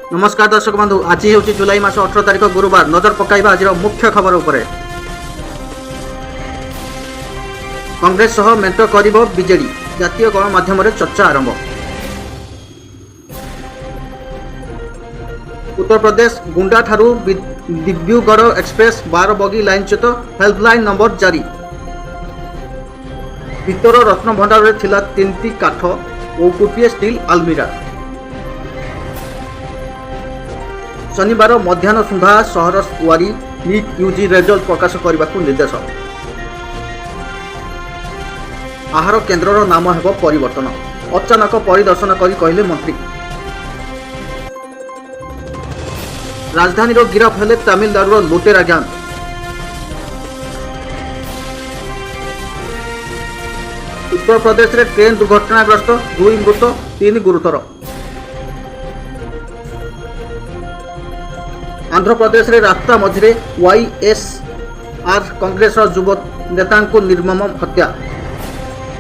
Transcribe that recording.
नमस्कार दर्शक बंधु, आज हूँ जुलाई मास 18 तारिख गुरुवार। नजर पकाइबा आज मुख्य खबर उपरे। कांग्रेस सह मेंट करिबो बीजेडी, जातीय गणमाध्यम चर्चा आरंभ। उत्तर प्रदेश गुंडा ठारू दिब्रुगढ़ एक्सप्रेस 12 बगी लाइनच्युत, हेल्पलाइन नंबर जारी। भितर रत्न भंडार रे थिला 3टी काठ और गोटे स्टील आलमीरा। शनिवार मध्याह्न सुधा सहर वारी नीट यूजी रेजल्ट प्रकाश करने को निर्देश। आहार केन्द्र नाम हेब परिवर्तन, अचानक परिदर्शन कर कहले मंत्री। राजधानी गिरफ हेले तमिलनाडु लुटेरा ग्यांग। उत्तर प्रदेश रे ट्रेन दुर्घटनाग्रस्त, 2 मृत 3 गुरुतर। आंध्र प्रदेश रे रास्ता मझे YSR कांग्रेस युव नेता को निर्मम हत्या।